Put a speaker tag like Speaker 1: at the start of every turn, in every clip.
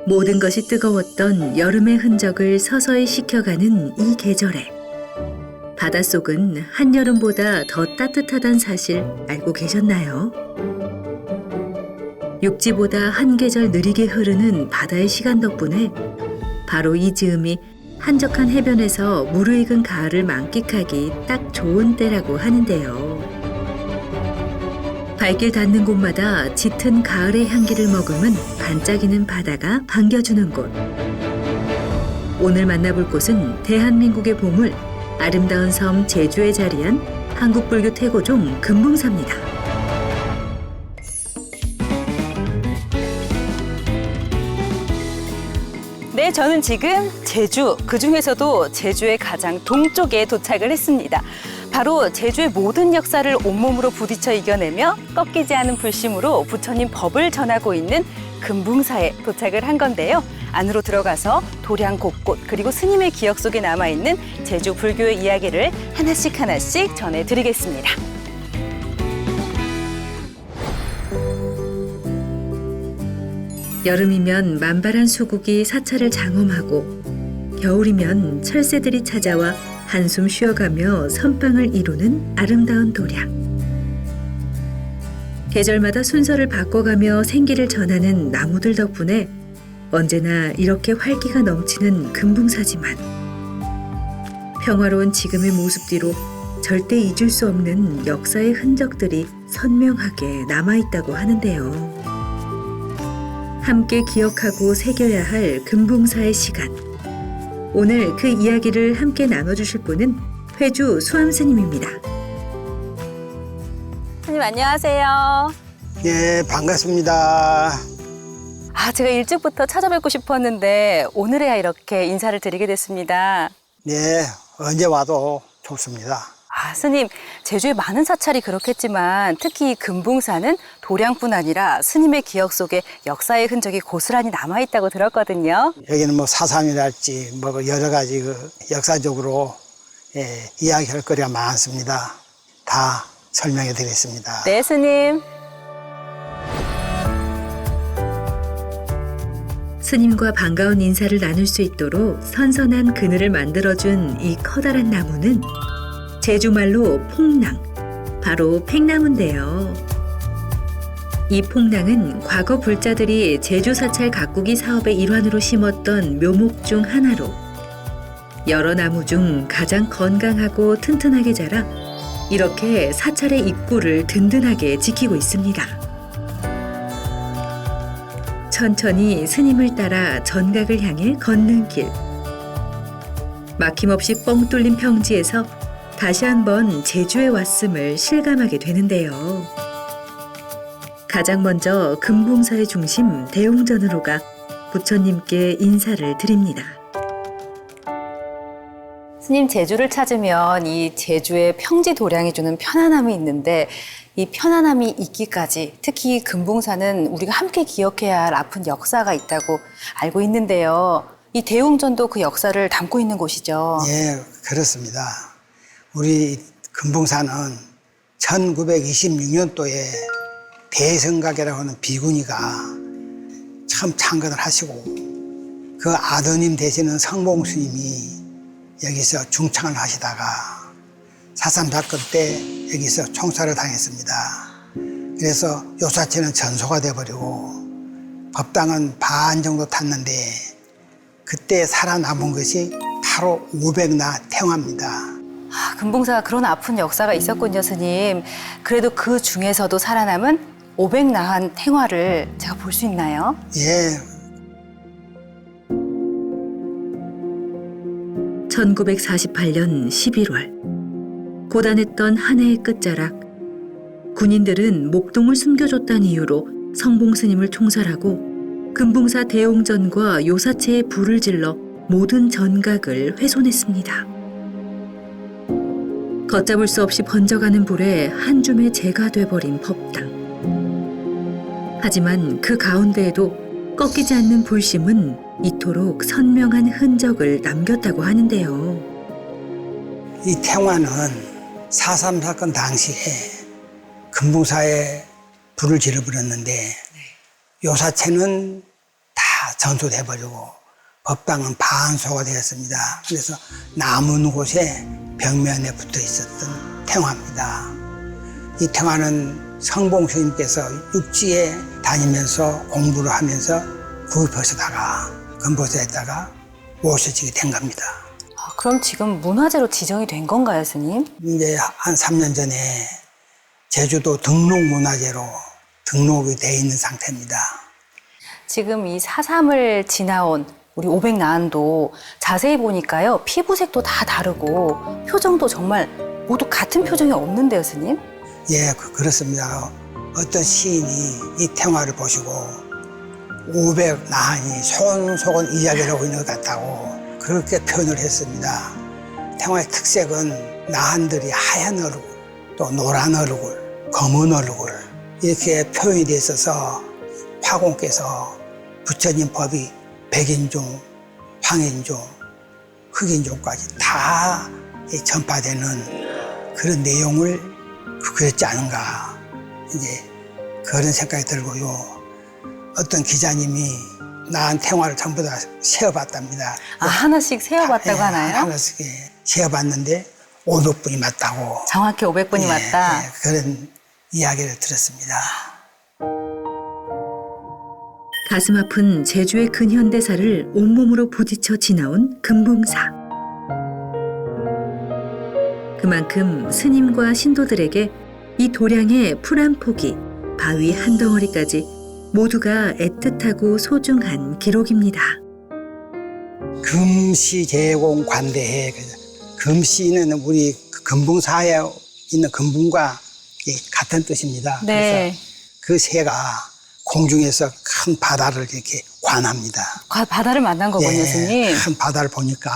Speaker 1: 모든 것이 뜨거웠던 여름의 흔적을 서서히 식혀가는 이 계절에 바닷속은 한여름보다 더 따뜻하단 사실 알고 계셨나요? 육지보다 한 계절 느리게 흐르는 바다의 시간 덕분에 바로 이 즈음이 한적한 해변에서 무르익은 가을을 만끽하기 딱 좋은 때라고 하는데요. 발길 닿는 곳마다 짙은 가을의 향기를 머금은 반짝이는 바다가 반겨주는 곳. 오늘 만나볼 곳은 대한민국의 보물, 아름다운 섬 제주에 자리한 한국불교 태고종 금붕사입니다.
Speaker 2: 네, 저는 지금 제주, 그중에서도 제주의 가장 동쪽에 도착을 했습니다. 바로 제주의 모든 역사를 온몸으로 부딪혀 이겨내며 꺾이지 않은 불심으로 부처님 법을 전하고 있는 금붕사에 도착을 한 건데요. 안으로 들어가서 도량 곳곳 그리고 스님의 기억 속에 남아있는 제주 불교의 이야기를 하나씩 전해드리겠습니다.
Speaker 1: 여름이면 만발한 수국이 사찰을 장엄하고 겨울이면 철새들이 찾아와 한숨 쉬어가며 선방을 이루는 아름다운 도량. 계절마다 순서를 바꿔가며 생기를 전하는 나무들 덕분에 언제나 이렇게 활기가 넘치는 금붕사지만 평화로운 지금의 모습 뒤로 절대 잊을 수 없는 역사의 흔적들이 선명하게 남아있다고 하는데요. 함께 기억하고 새겨야 할 금붕사의 시간. 오늘 그 이야기를 함께 나눠주실 분은 회주 수암스님입니다.
Speaker 2: 스님 안녕하세요.
Speaker 3: 예, 반갑습니다.
Speaker 2: 제가 일찍부터 찾아뵙고 싶었는데 오늘에야 이렇게 인사를 드리게 됐습니다.
Speaker 3: 네, 언제 와도 좋습니다.
Speaker 2: 스님, 제주에 많은 사찰이 그렇겠지만 특히 이 금붕사는 도량뿐 아니라 스님의 기억 속에 역사의 흔적이 고스란히 남아있다고 들었거든요.
Speaker 3: 여기는 뭐 사삼이랄지 뭐 여러 가지 역사적으로 이야기할 거리가 많습니다. 다 설명해 드리겠습니다.
Speaker 2: 네, 스님.
Speaker 1: 스님과 반가운 인사를 나눌 수 있도록 선선한 그늘을 만들어준 이 커다란 나무는 제주말로 폭낭, 바로 팽나무인데요. 이 폭낭은 과거 불자들이 제주사찰 가꾸기 사업의 일환으로 심었던 묘목 중 하나로 여러 나무 중 가장 건강하고 튼튼하게 자라 이렇게 사찰의 입구를 든든하게 지키고 있습니다. 천천히 스님을 따라 전각을 향해 걷는 길. 막힘없이 뻥 뚫린 평지에서 다시 한번 제주에 왔음을 실감하게 되는데요. 가장 먼저 금붕사의 중심 대웅전으로 가 부처님께 인사를 드립니다.
Speaker 2: 스님, 제주를 찾으면 이 제주의 평지 도량이 주는 편안함이 있는데 이 편안함이 있기까지 특히 금붕사는 우리가 함께 기억해야 할 아픈 역사가 있다고 알고 있는데요. 이 대웅전도 그 역사를 담고 있는 곳이죠.
Speaker 3: 예, 그렇습니다. 우리 금붕사는 1926년도에 대성각이라고 하는 비구니가 처음 창건을 하시고 그 아드님 되시는 성봉스님이 여기서 중창을 하시다가 4.3 사건 때 여기서 총살을 당했습니다. 그래서 요사체는 전소가 돼버리고 법당은 반 정도 탔는데 그때 살아남은 것이 바로 500나 태화입니다.
Speaker 2: 금붕사가 그런 아픈 역사가 있었군요, 스님. 그래도 그 중에서도 살아남은 500나한 탱화를 제가 볼 수 있나요?
Speaker 3: 예.
Speaker 1: 1948년 11월 고단했던 한 해의 끝자락 군인들은 목동을 숨겨줬다는 이유로 성봉스님을 총살하고 금붕사 대웅전과 요사체에 불을 질러 모든 전각을 훼손했습니다. 걷잡을 수 없이 번져가는 불에 한 줌의 재가 돼버린 법당. 하지만 그 가운데에도 꺾이지 않는 불심은 이토록 선명한 흔적을 남겼다고 하는데요.
Speaker 3: 이 태화는 4.3 사건 당시에 금붕사에 불을 질러버렸는데 요사체는 다 전소돼버리고 법당은 반소가 되었습니다. 그래서 남은 곳에 벽면에 붙어 있었던 탱화입니다. 이 탱화는 성봉 스님께서 육지에 다니면서 공부를 하면서 구입하시다가 금보사에다가 모셔지게 된 겁니다.
Speaker 2: 아, 그럼 지금 문화재로 지정이 된 건가요, 스님?
Speaker 3: 이제 한 3년 전에 제주도 등록문화재로 등록이 돼 있는 상태입니다.
Speaker 2: 지금 이 4.3을 지나온 우리 오백나안도 자세히 보니까요, 피부색도 다 다르고 표정도 정말 모두 같은 표정이 없는데요, 스님?
Speaker 3: 예, 그렇습니다. 어떤 시인이 이 탱화를 보시고 500나한이 소곤소곤 이야기를 하고 있는 것 같다고 그렇게 표현을 했습니다. 탱화의 특색은 나한들이 하얀 얼굴, 또 노란 얼굴, 검은 얼굴 이렇게 표현이 돼 있어서 화공께서 부처님 법이 백인종, 황인종, 흑인종까지 다 전파되는 그런 내용을 그렸지 않은가 이제 그런 생각이 들고요. 어떤 기자님이 나한 탱화를 전부 다 세어봤답니다.
Speaker 2: 아, 하나씩 세어봤다고
Speaker 3: 예,
Speaker 2: 하나요?
Speaker 3: 하나씩 세어봤는데 500분이 맞다고.
Speaker 2: 정확히 500분이
Speaker 3: 예,
Speaker 2: 맞다.
Speaker 3: 예, 그런 이야기를 들었습니다.
Speaker 1: 가슴 아픈 제주의 근현대사를 온몸으로 부딪혀 지나온 금붕사. 그만큼 스님과 신도들에게 이 도량의 풀 한 포기, 바위 한 덩어리까지 모두가 애틋하고 소중한 기록입니다.
Speaker 3: 금시 제공 관대해. 금시는 우리 금붕사에 있는 금붕과 같은 뜻입니다.
Speaker 2: 네.
Speaker 3: 그래서 그 새가 공중에서 큰 바다를 이렇게 관합니다.
Speaker 2: 바다를 만난 거군요, 스님.
Speaker 3: 큰 바다를 보니까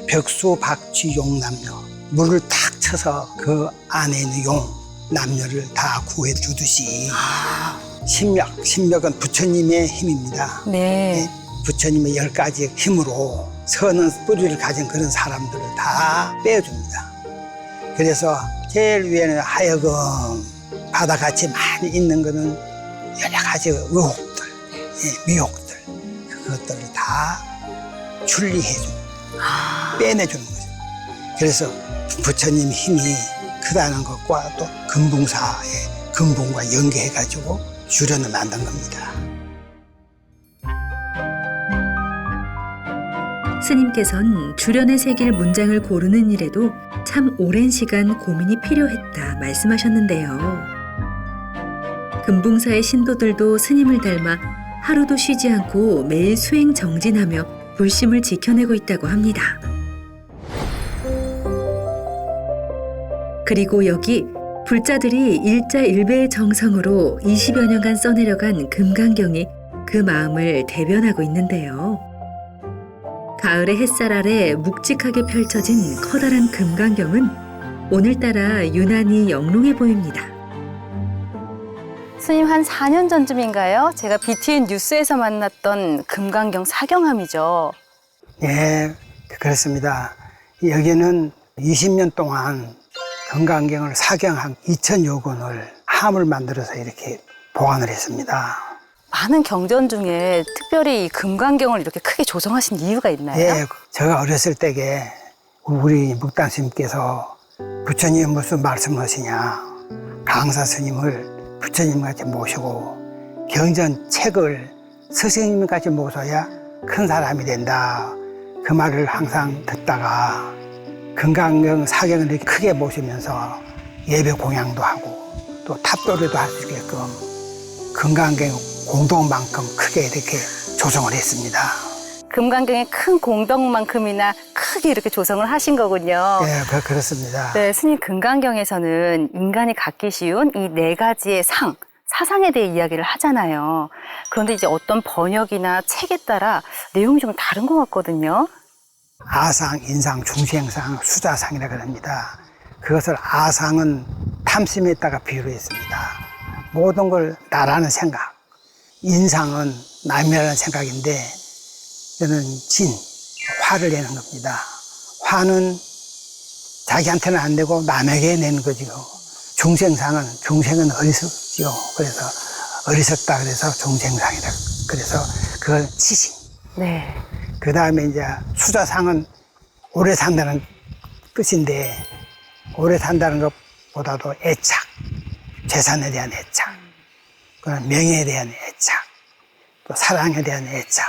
Speaker 3: 벽수, 박쥐, 용, 남녀 물을 탁 쳐서 그 안에 있는 용, 남녀를 다 구해 주듯이 신력은 부처님의 힘입니다.
Speaker 2: 네.
Speaker 3: 부처님의 10가지 힘으로 선한 뿌리를 가진 그런 사람들을 다 빼줍니다. 그래서 제일 위에는 하여금 바다같이 많이 있는 거는 여러 가지 의혹들, 미혹들 그것들을 다 출리해주는 빼내주는 거죠. 그래서 부처님 힘이 크다는 것과 또 금붕사의 금붕과 연계해가지고 주련을 만든 겁니다.
Speaker 1: 스님께선 주련에 새길 문장을 고르는 일에도 참 오랜 시간 고민이 필요했다 말씀하셨는데요. 금붕사의 신도들도 스님을 닮아 하루도 쉬지 않고 매일 수행 정진하며 불심을 지켜내고 있다고 합니다. 그리고 여기 불자들이 일자일배의 정성으로 20여 년간 써내려간 금강경이 그 마음을 대변하고 있는데요. 가을의 햇살 아래 묵직하게 펼쳐진 커다란 금강경은 오늘따라 유난히 영롱해 보입니다.
Speaker 2: 스님 한 4년 전쯤인가요? 제가 BTN 뉴스에서 만났던 금강경 사경함이죠.
Speaker 3: 예, 그렇습니다. 여기는 20년 동안 금강경을 사경한 2,000여 권을 함을 만들어서 이렇게 보관을 했습니다.
Speaker 2: 많은 경전 중에 특별히 이 금강경을 이렇게 크게 조성하신 이유가 있나요?
Speaker 3: 예, 제가 어렸을 때에 우리 묵당 스님께서 부처님 무슨 말씀하시냐 강사 스님을 부처님같이 모시고 경전 책을 스승님같이 모셔야 큰 사람이 된다. 그 말을 항상 듣다가 금강경 사경을 이렇게 크게 모시면서 예배 공양도 하고 또 탑도리도 할 수 있게끔 금강경 공동만큼 크게 이렇게 조성을 했습니다.
Speaker 2: 금강경의 큰 공덕만큼이나 크게 이렇게 조성을 하신 거군요.
Speaker 3: 예, 그렇습니다.
Speaker 2: 네, 스님 금강경에서는 인간이 갖기 쉬운 이 4가지의 상, 사상에 대해 이야기를 하잖아요. 그런데 이제 어떤 번역이나 책에 따라 내용이 좀 다른 것 같거든요.
Speaker 3: 아상, 인상, 중생상, 수자상이라고 합니다. 그것을 아상은 탐심에다가 비유를 했습니다. 모든 걸 나라는 생각. 인상은 남이라는 생각인데 저는 진, 화를 내는 겁니다. 화는 자기한테는 안 되고 남에게 내는 거지요. 중생은 어리석지요. 그래서 어리석다 그래서 중생상이라. 그래서 그건 치신.
Speaker 2: 네.
Speaker 3: 그 다음에 이제 수자상은 오래 산다는 뜻인데, 오래 산다는 것보다도 애착, 재산에 대한 애착, 그런 명예에 대한 애착, 또 사랑에 대한 애착,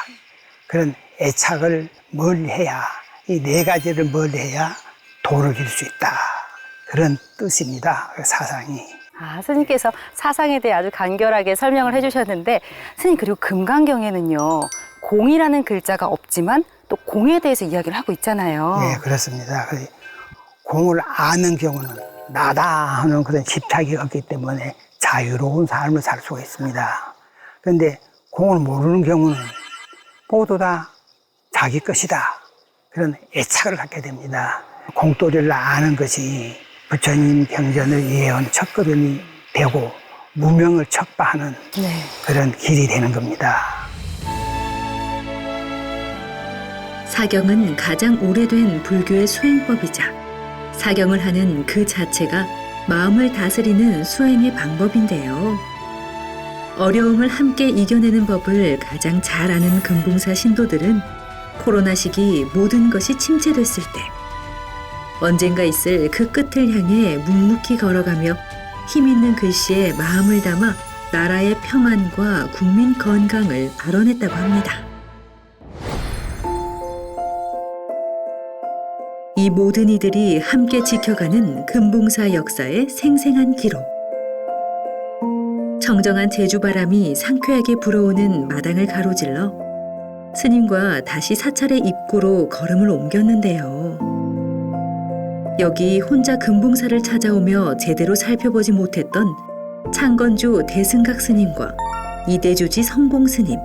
Speaker 3: 그런 애착을 멀리해야, 이 네 가지를 멀리해야 도를 이룰 수 있다. 그런 뜻입니다. 그 사상이.
Speaker 2: 스님께서 사상에 대해 아주 간결하게 설명을 해주셨는데, 스님 그리고 금강경에는요, 공이라는 글자가 없지만 또 공에 대해서 이야기를 하고 있잖아요.
Speaker 3: 네, 그렇습니다. 공을 아는 경우는 나다 하는 그런 집착이 없기 때문에 자유로운 삶을 살 수가 있습니다. 그런데 공을 모르는 경우는 모두 다 자기 것이다. 그런 애착을 갖게 됩니다. 공도리를 아는 것이 부처님 경전을 이해한 첫걸음이 되고 무명을 척파하는
Speaker 2: 네.
Speaker 3: 그런 길이 되는 겁니다.
Speaker 1: 사경은 가장 오래된 불교의 수행법이자 사경을 하는 그 자체가 마음을 다스리는 수행의 방법인데요. 어려움을 함께 이겨내는 법을 가장 잘 아는 금붕사 신도들은 코로나 시기 모든 것이 침체됐을 때 언젠가 있을 그 끝을 향해 묵묵히 걸어가며 힘있는 글씨에 마음을 담아 나라의 평안과 국민 건강을 발언했다고 합니다. 이 모든 이들이 함께 지켜가는 금붕사 역사의 생생한 기록. 청정한 제주바람이 상쾌하게 불어오는 마당을 가로질러 스님과 다시 사찰의 입구로 걸음을 옮겼는데요. 여기 혼자 금붕사를 찾아오며 제대로 살펴보지 못했던 창건주 대승각 스님과 이대주지 성봉 스님,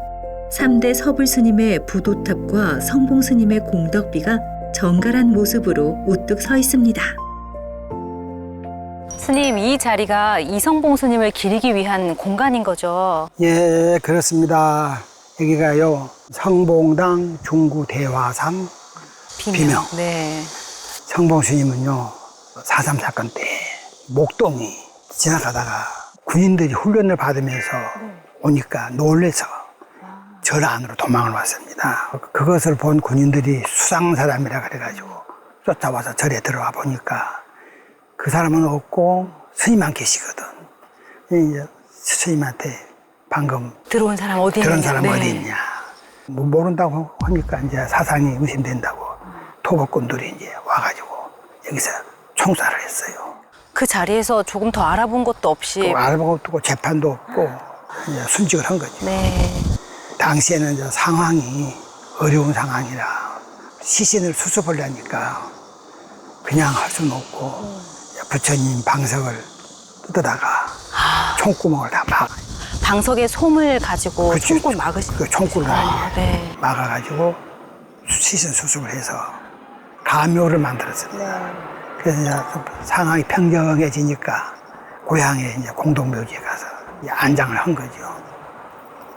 Speaker 1: 3대 서불 스님의 부도탑과 성봉 스님의 공덕비가 정갈한 모습으로 우뚝 서 있습니다.
Speaker 2: 스님, 이 자리가 이성봉 스님을 기리기 위한 공간인 거죠?
Speaker 3: 예, 그렇습니다. 여기가요, 성봉당 중구대화상 비명.
Speaker 2: 네.
Speaker 3: 성봉 스님은요, 4.3 사건 때 목동이 지나가다가 군인들이 훈련을 받으면서 오니까 놀래서 절 안으로 도망을 왔습니다. 그것을 본 군인들이 수상 사람이라 그래가지고 쫓아와서 절에 들어와 보니까 그 사람은 없고 스님만 계시거든. 이제 스님한테 방금
Speaker 2: 들어온 사람 어디 있냐?
Speaker 3: 그런 사람 어디 있냐. 뭐 모른다고 하니까 이제 사상이 의심된다고 토벌꾼들이 이제 와가지고 여기서 총살을 했어요.
Speaker 2: 그 자리에서 조금 더 알아본 것도 없이.
Speaker 3: 알아보고 없고 재판도 없고 이제 순직을 한 거죠.
Speaker 2: 네.
Speaker 3: 당시에는 이제 상황이 어려운 상황이라 시신을 수습하려니까 그냥 할 수는 없고 부처님 방석을 뜯어다가 총구멍을 다 막.
Speaker 2: 방석에 솜을 가지고
Speaker 3: 그치,
Speaker 2: 총구 막으신.
Speaker 3: 그 총구를
Speaker 2: 네.
Speaker 3: 막아가지고 시신 수습을 해서 가묘를 만들었습니다. 그래서 이제 좀 상황이 평정해지니까 고향에 이제 공동묘지에 가서 이제 안장을 한 거죠.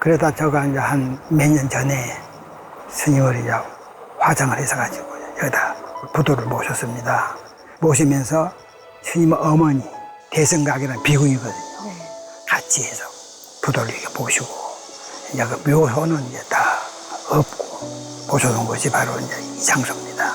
Speaker 3: 그러다 저가 이제 한 몇 년 전에 스님을 이제 화장을 해서 가지고 여기다 부도를 모셨습니다. 모시면서 스님 어머니 대승각이라는 비구이거든요. 같이 해서 부도를 이렇게 모시고 이제 그 묘소는 이제 다 없고 모셔놓은 것이 바로 이제 이 장소입니다.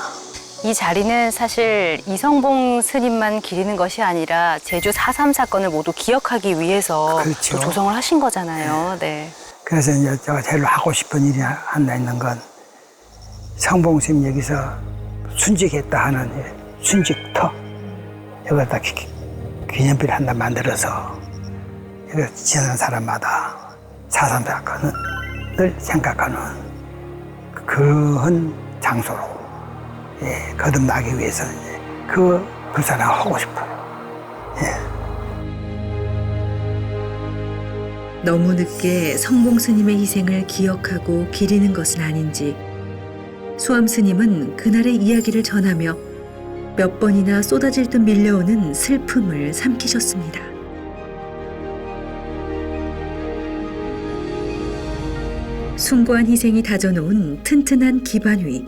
Speaker 2: 이 자리는 사실 이성봉 스님만 기리는 것이 아니라 제주 4.3 사건을 모두 기억하기 위해서
Speaker 3: 그렇죠.
Speaker 2: 조성을 하신 거잖아요. 네.
Speaker 3: 그래서 이제 제가 제일 하고 싶은 일이 하나 있는 건 성봉 스님 여기서 순직했다 하는 순직터 여기다 기념비를 하나 만들어서 여기 지나는 사람마다 4.3 사건을 생각하는 그런 장소로 거듭나기 위해서 그 불사를 하고 싶어요. 예.
Speaker 1: 너무 늦게 성봉 스님의 희생을 기억하고 기리는 것은 아닌지 수암 스님은 그날의 이야기를 전하며 몇 번이나 쏟아질 듯 밀려오는 슬픔을 삼키셨습니다. 숭고한 희생이 다져놓은 튼튼한 기반 위.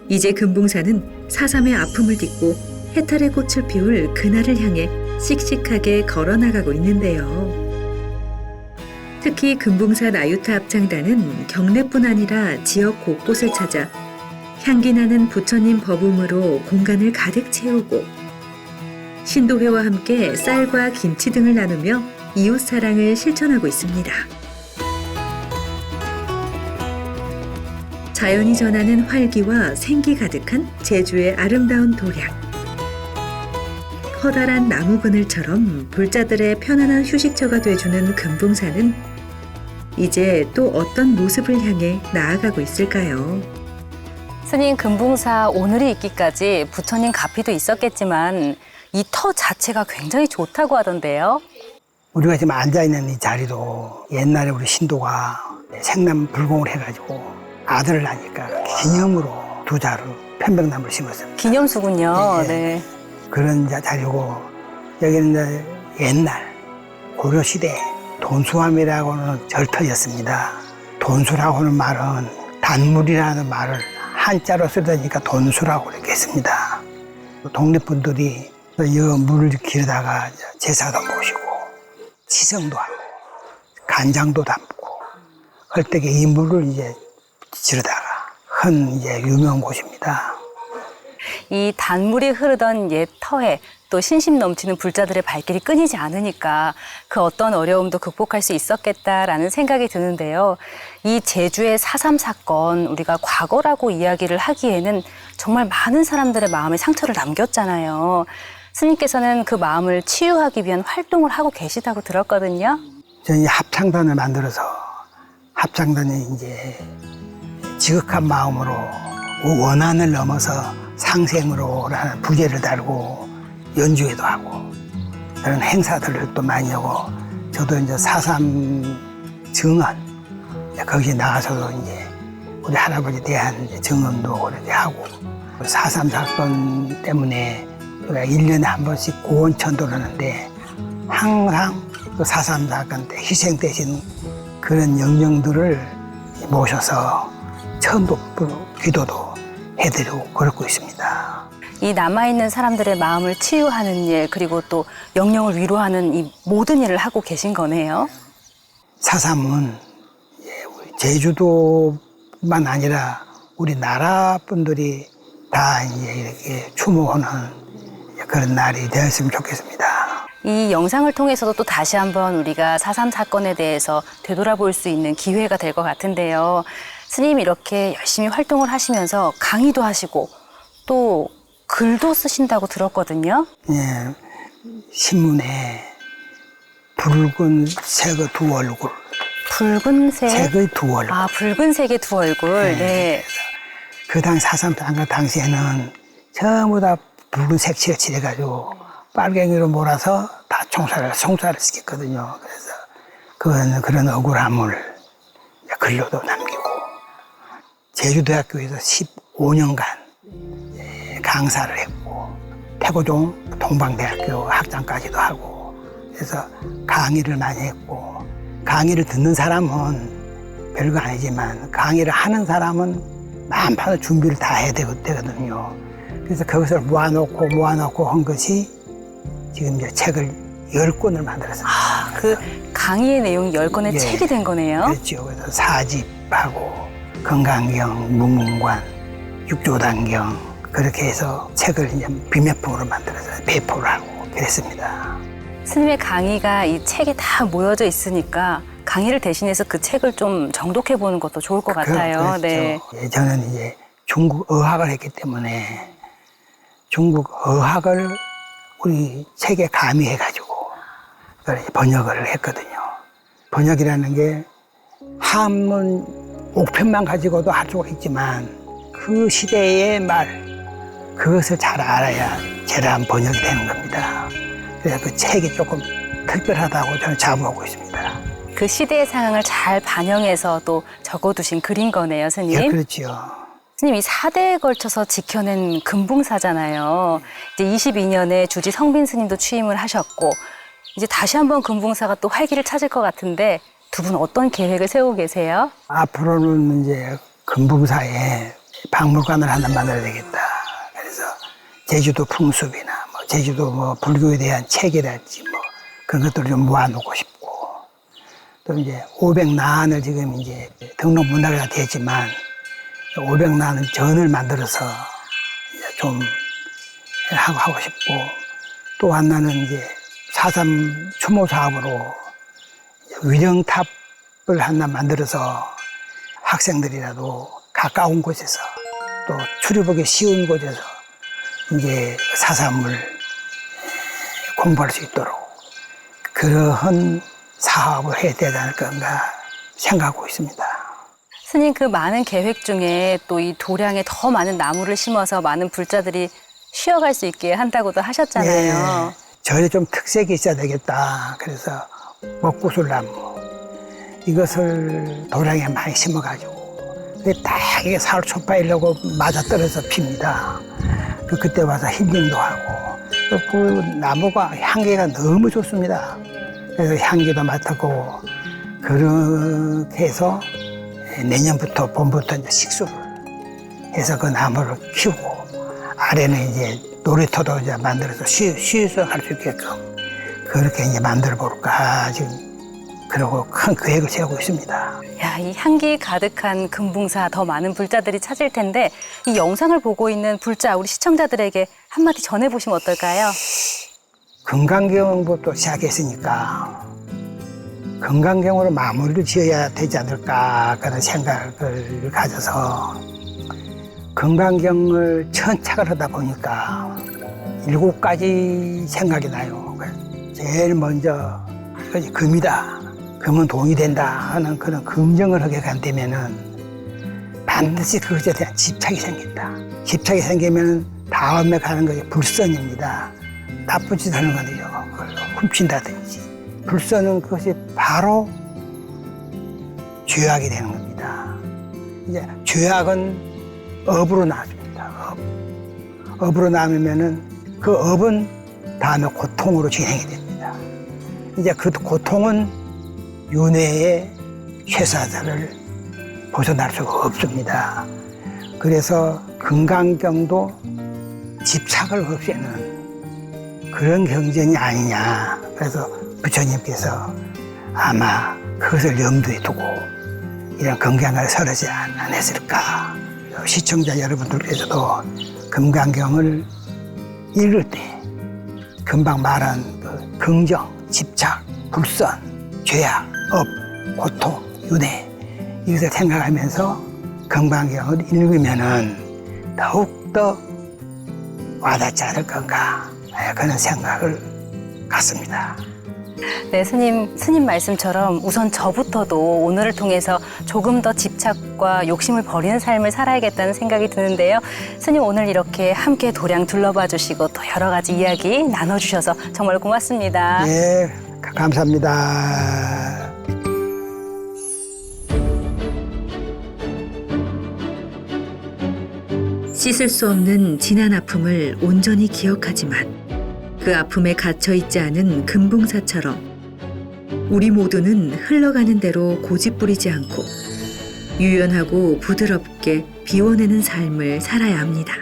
Speaker 1: 이제 금붕사는 4.3의 아픔을 딛고 해탈의 꽃을 피울 그날을 향해 씩씩하게 걸어나가고 있는데요. 특히 금붕사 나유타 합창단은 경내뿐 아니라 지역 곳곳을 찾아 향기 나는 부처님 법음으로 공간을 가득 채우고 신도회와 함께 쌀과 김치 등을 나누며 이웃 사랑을 실천하고 있습니다. 자연이 전하는 활기와 생기 가득한 제주의 아름다운 도량. 커다란 나무 그늘처럼 불자들의 편안한 휴식처가 돼주는 금붕사는 이제 또 어떤 모습을 향해 나아가고 있을까요?
Speaker 2: 스님, 금붕사 오늘이 있기까지 부처님 가피도 있었겠지만 이 터 자체가 굉장히 좋다고 하던데요.
Speaker 3: 우리가 지금 앉아있는 이 자리도 옛날에 우리 신도가 생남 불공을 해가지고 아들을 낳으니까 기념으로 2자루 편백나무를 심었습니다.
Speaker 2: 기념수군요.
Speaker 3: 예, 예.
Speaker 2: 네.
Speaker 3: 그런 자리고 여기는 이제 옛날 고려시대 돈수함이라고는 절터였습니다. 돈수라고 하는 말은 단물이라는 말을 한자로 쓰다니까 돈수라고 이렇게 했습니다. 동네분들이 이 물을 기르다가 제사도 모시고 치성도 하고 간장도 담고 할 때에 이 물을 이제 지르다가 한 이제 유명한 곳입니다.
Speaker 2: 이 단물이 흐르던 옛 터에 또 신심 넘치는 불자들의 발길이 끊이지 않으니까 그 어떤 어려움도 극복할 수 있었겠다라는 생각이 드는데요. 이 제주의 4.3 사건, 우리가 과거라고 이야기를 하기에는 정말 많은 사람들의 마음에 상처를 남겼잖아요. 스님께서는 그 마음을 치유하기 위한 활동을 하고 계시다고 들었거든요.
Speaker 3: 저는 합창단을 만들어서 합창단이 이제 지극한 마음으로 원한을 넘어서 상생으로라는 부제를 달고 연주회도 하고 그런 행사들을 또 많이 하고 저도 이제 4.3 증언 거기 나가서도 이제 우리 할아버지에 대한 증언도 그렇게 하고 4.3 사건 때문에 우리가 1년에 한 번씩 고원천도를 하는데 항상 그 4.3 사건 때 희생되신 그런 영령들을 모셔서 처음도 기도도 해드리고 그러고 있습니다.
Speaker 2: 이 남아있는 사람들의 마음을 치유하는 일, 그리고 또 영령을 위로하는 이 모든 일을 하고 계신 거네요.
Speaker 3: 4.3은 제주도만 아니라 우리나라 분들이 다 이제 이렇게 추모하는 그런 날이 되었으면 좋겠습니다.
Speaker 2: 이 영상을 통해서도 또 다시 한번 우리가 4.3 사건에 대해서 되돌아볼 수 있는 기회가 될 것 같은데요. 스님이 이렇게 열심히 활동을 하시면서 강의도 하시고 또 글도 쓰신다고 들었거든요.
Speaker 3: 예, 신문에 붉은색의 2얼굴.
Speaker 2: 붉은색?
Speaker 3: 색의 2얼굴.
Speaker 2: 아, 붉은색의 2얼굴. 네.
Speaker 3: 그 당시 4.3 당시에는 전부 다 붉은 색칠을 칠해가지고 빨갱이로 몰아서 다 총살을 시켰거든요. 그래서 그런 억울함을 글로도 남기고 제주대학교에서 15년간 강사를 했고 태고종 동방대학교 학장까지도 하고 그래서 강의를 많이 했고 강의를 듣는 사람은 별거 아니지만 강의를 하는 사람은 만판의 준비를 다 해야 되거든요. 그래서 그것을 모아놓고 한 것이 지금 이제 책을 10권을 만들었습니다.
Speaker 2: 아, 그 강의의 내용이 10권의
Speaker 3: 예,
Speaker 2: 책이 된 거네요.
Speaker 3: 그렇죠. 그래서 4집하고 건강경, 무문관, 육조단경 그렇게 해서 책을 이제 비매품으로 만들어서 배포를 하고 그랬습니다.
Speaker 2: 스님의 강의가 이 책에 다 모여져 있으니까 강의를 대신해서 그 책을 좀 정독해 보는 것도 좋을 것 같아요.
Speaker 3: 그렇죠.
Speaker 2: 네.
Speaker 3: 저는 이제 중국 어학을 했기 때문에 중국 어학을 우리 책에 가미해가지고 그걸 번역을 했거든요. 번역이라는 게 한문 옥편만 가지고도 할 수가 있지만 그 시대의 말 그것을 잘 알아야 제대한 번역이 되는 겁니다. 그래서 그 책이 조금 특별하다고 저는 자부하고 있습니다.
Speaker 2: 그 시대의 상황을 잘 반영해서 또 적어두신 글인 거네요, 스님.
Speaker 3: 예, 그렇죠.
Speaker 2: 스님, 이 4대에 걸쳐서 지켜낸 금붕사잖아요. 이제 22년에 주지 성빈 스님도 취임을 하셨고 이제 다시 한번 금붕사가 또 활기를 찾을 것 같은데 두 분 어떤 계획을 세우고 계세요?
Speaker 3: 앞으로는 이제 금붕사에 박물관을 하나 만들어야 되겠다. 그래서 제주도 풍습이나 제주도 불교에 대한 책이랄지 그런 것들을 좀 모아놓고 싶고 또 이제 500난을 지금 이제 등록 문화가 됐지만 500난은 전을 만들어서 이제 좀 하고 싶고, 또 하나는 이제 4.3 추모 사업으로 위령탑을 하나 만들어서 학생들이라도 가까운 곳에서 또 출입하기 쉬운 곳에서 이제 4.3을 공부할 수 있도록 그러한 사업을 해야 되지 않을까 생각하고 있습니다.
Speaker 2: 스님, 그 많은 계획 중에 또 이 도량에 더 많은 나무를 심어서 많은 불자들이 쉬어갈 수 있게 한다고도 하셨잖아요.
Speaker 3: 네, 절에 좀 특색이 있어야 되겠다. 그래서 먹구슬나무 이것을 도량에 많이 심어가지고 딱 이게 사월 초파이려고 맞아떨어서 핍니다. 그때 와서 힐링도 하고, 그 나무가 향기가 너무 좋습니다. 그래서 향기도 맡았고, 그렇게 해서 내년부터 봄부터 이제 식수를 해서 그 나무를 키우고, 아래는 이제 놀이터도 이제 만들어서 쉬어서 할 수 있게끔 그렇게 이제 만들어 볼까 지금 그러고 큰 계획을 세우고 있습니다.
Speaker 2: 야, 이 향기 가득한 금붕사 더 많은 불자들이 찾을 텐데 이 영상을 보고 있는 불자 우리 시청자들에게 한마디 전해보시면 어떨까요?
Speaker 3: 금강경부터 시작했으니까 금강경으로 마무리를 지어야 되지 않을까 그런 생각을 가져서 금강경을 천착을 하다 보니까 7가지 생각이 나요. 제일 먼저 이것이 금이다. 금은 돈이 된다 하는 그런 긍정을 하게 된다면은 반드시 그것에 대한 집착이 생긴다. 집착이 생기면 다음에 가는 것이 불선입니다. 나쁜 짓 하는 건데요. 그걸 훔친다든지. 불선은 그것이 바로 죄악이 되는 겁니다. 이제 죄악은 업으로 나눕니다. 업으로 나누면은 그 업은 다음에 고통으로 진행이 됩니다. 이제 그 고통은 윤회의 쇠사자를 벗어날 수가 없습니다. 그래서 금강경도 집착을 없애는 그런 경전이 아니냐. 그래서 부처님께서 아마 그것을 염두에 두고 이런 금강을 설하지 않았을까. 시청자 여러분들께서도 금강경을 읽을 때 금방 말한 그 긍정, 집착, 불선, 죄악, 업, 고통, 윤회 이것을 생각하면서 금강경을 읽으면은 더욱더 와닿지 않을 건가 그런 생각을 갖습니다.
Speaker 2: 네, 스님 말씀처럼 우선 저부터도 오늘을 통해서 조금 더 집착과 욕심을 버리는 삶을 살아야겠다는 생각이 드는데요. 스님 오늘 이렇게 함께 도량 둘러봐 주시고 또 여러 가지 이야기 나눠주셔서 정말 고맙습니다.
Speaker 3: 네, 감사합니다.
Speaker 1: 씻을 수 없는 지난 아픔을 온전히 기억하지만 그 아픔에 갇혀 있지 않은 금붕사처럼 우리 모두는 흘러가는 대로 고집부리지 않고 유연하고 부드럽게 비워내는 삶을 살아야 합니다.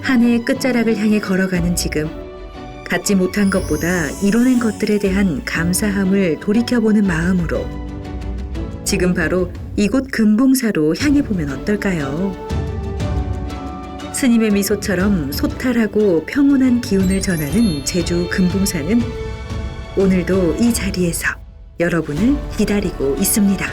Speaker 1: 한 해의 끝자락을 향해 걸어가는 지금 갖지 못한 것보다 이뤄낸 것들에 대한 감사함을 돌이켜보는 마음으로 지금 바로 이곳 금붕사로 향해 보면 어떨까요? 스님의 미소처럼 소탈하고 평온한 기운을 전하는 제주 금붕사는 오늘도 이 자리에서 여러분을 기다리고 있습니다.